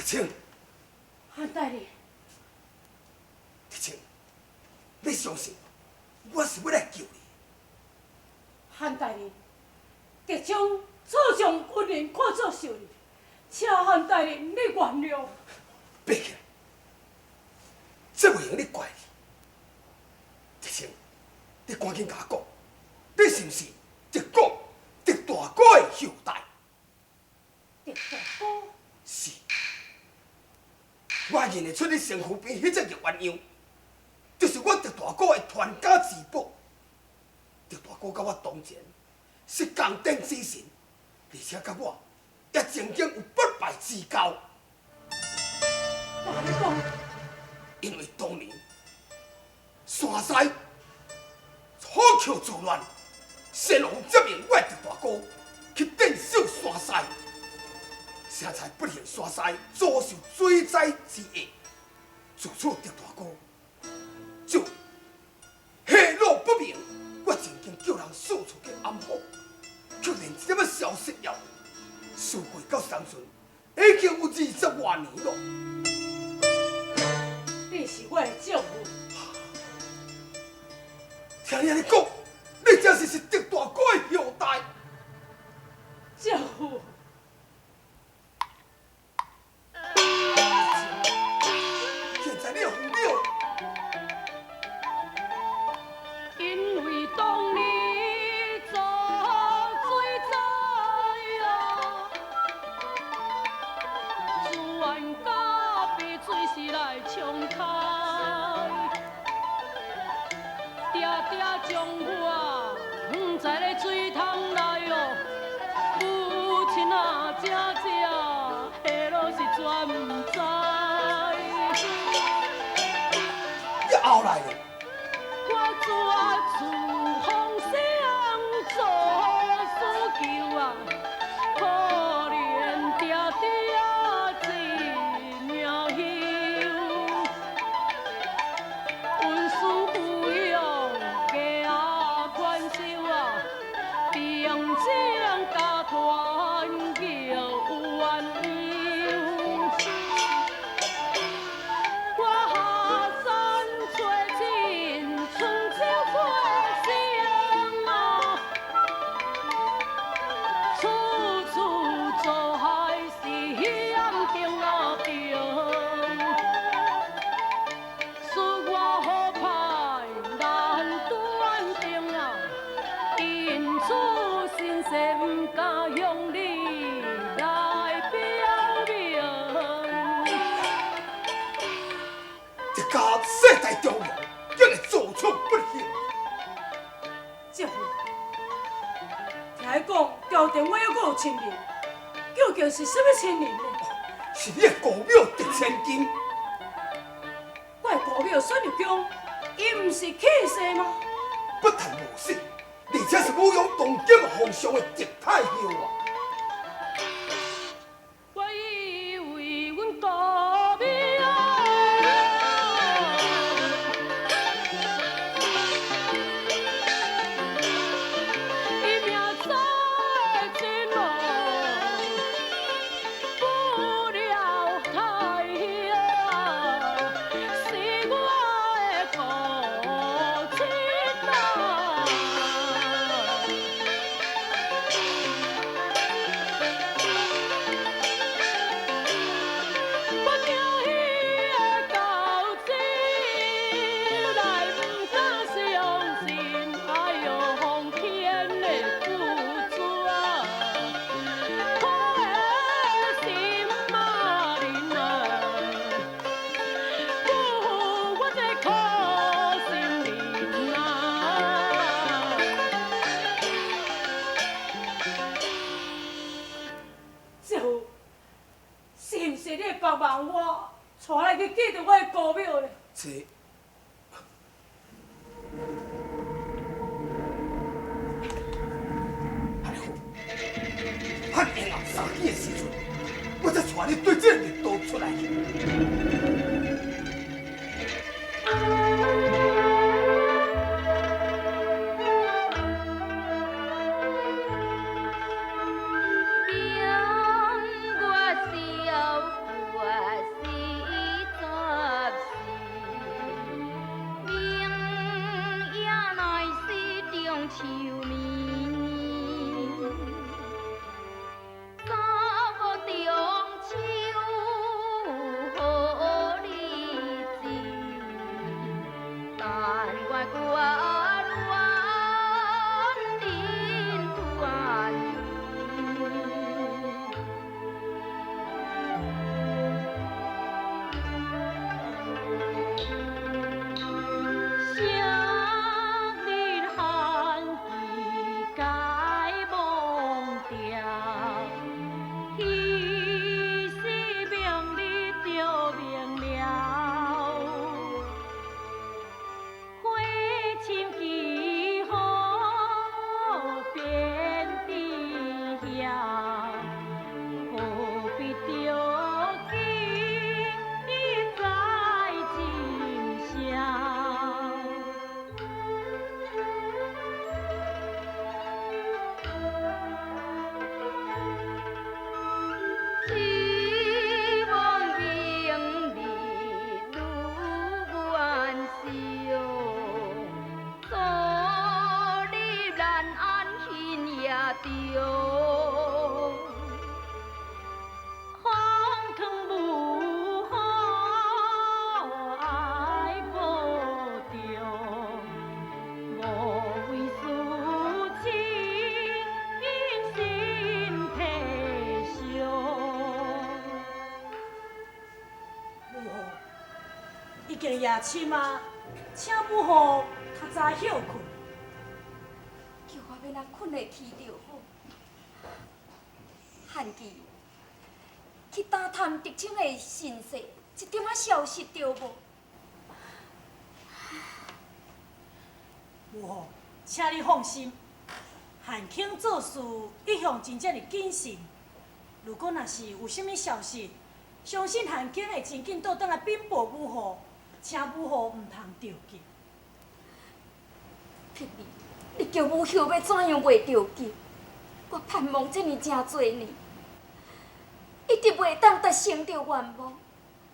清，韩大人，德清，你相信我是要来救你。韩大人，特将错将恩人看作仇人，请韩大人你原谅。别起来，这袂用你怪你。德清，你赶紧甲我讲，你是毋是德公、德大哥的后代？德大哥，是。我认得出你身躯边迄只玉鸳鸯，就是我德大哥的传家之宝。德大哥甲我当前是共顶之神，而且甲我也曾经有不败之交。哪里讲？因为当年山西虎口作乱，神王接命我的德大哥去镇守山西。谁才不幸山西遭受水灾之厄，自此德大哥就下落不明。我曾经叫人四处去安抚，却然一点仔消息了。事过到三顺，已经有20多年了。你是我的丈夫，听你安尼讲，你真是德大哥的后代。丈夫。现在你又负了。因为当年遭水灾啊，全家被水势来冲开，定定将我放在咧水塘内哦，母亲啊，姐姐下落是全不知。你后来呢？我抓住风声做思求啊，可怜爹爹真命休，文书不用家款收啊，并将家团叫冤忧。我下山找亲，春秋花香啊，处处做害是险中啊中，使我好歹难断定啊，因此心世不敢向你来表明。一家世代中人，竟会做出不幸。丈夫，听伊讲朝廷我还阁有亲人，究竟是什么亲人呢？是你的姑庙狄千金。我的姑庙孙玉江，伊毋是气势吗？不但无死，而且是武勇当今皇上的狄太后啊！我以为阮姑庙，伊命在真哦，不了太后啊，是我的苦亲啊。我惊迄个狗子来不敢相信，哎呦，奉天的父子啊，苦的心嘛人啊，不负我这苦心人啊。丈夫，是毋是你会帮忙我，带来去记住我的姑庙呢？这安尼好，汉阴暗3更的时阵，我才带你对这个密道出来。让我小姑啊但愿关恋人团想念寒意该忘掉，彼时明日就明了。花深几何遍地晓，何必着急在今宵？希望明日如愿寿，昨日难安恨也着，荒唐无好爱无着，无为私情心体伤。母后，已经夜深啊，请母后较早休困。叫我要哪困会去就好。汉记，去打探狄青的身世，一点仔消息着无？母后，请你放心，汉卿做事一向真正的谨慎。如果若是有啥物消息，相信汉卿会真紧倒转来禀报母后，请母后毋通着急。霹雳，你叫母后要怎样袂着急？我盼望这呢真多年，一直袂当达成着愿望，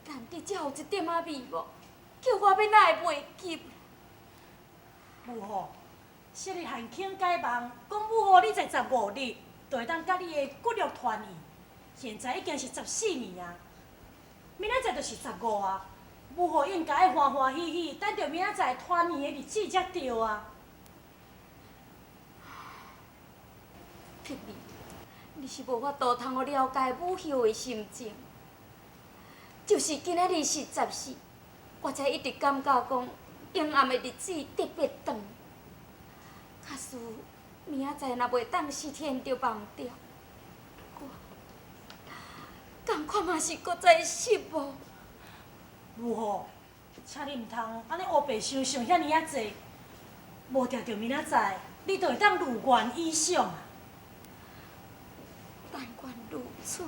难得才有一点仔眉目，叫我要哪会袂急？母后，昔日汉卿解梦，讲母后你在15日就会当甲你的骨肉团圆，现在已经是14年啊，明仔载就是15啊，母后应该爱欢欢喜喜，等着明仔载团圆的日子才对啊。霹雳，你是无法度通了解母后的心情，就是今仔日是14，我才一直感觉讲阴暗的日子特别长。假使明仔载若袂当4天就忘掉，我共款嘛是搁再失望。母后，请你毋通安尼黑白想想遐尼啊济，无定着明仔载你就会当如愿以偿啊。但愿如此。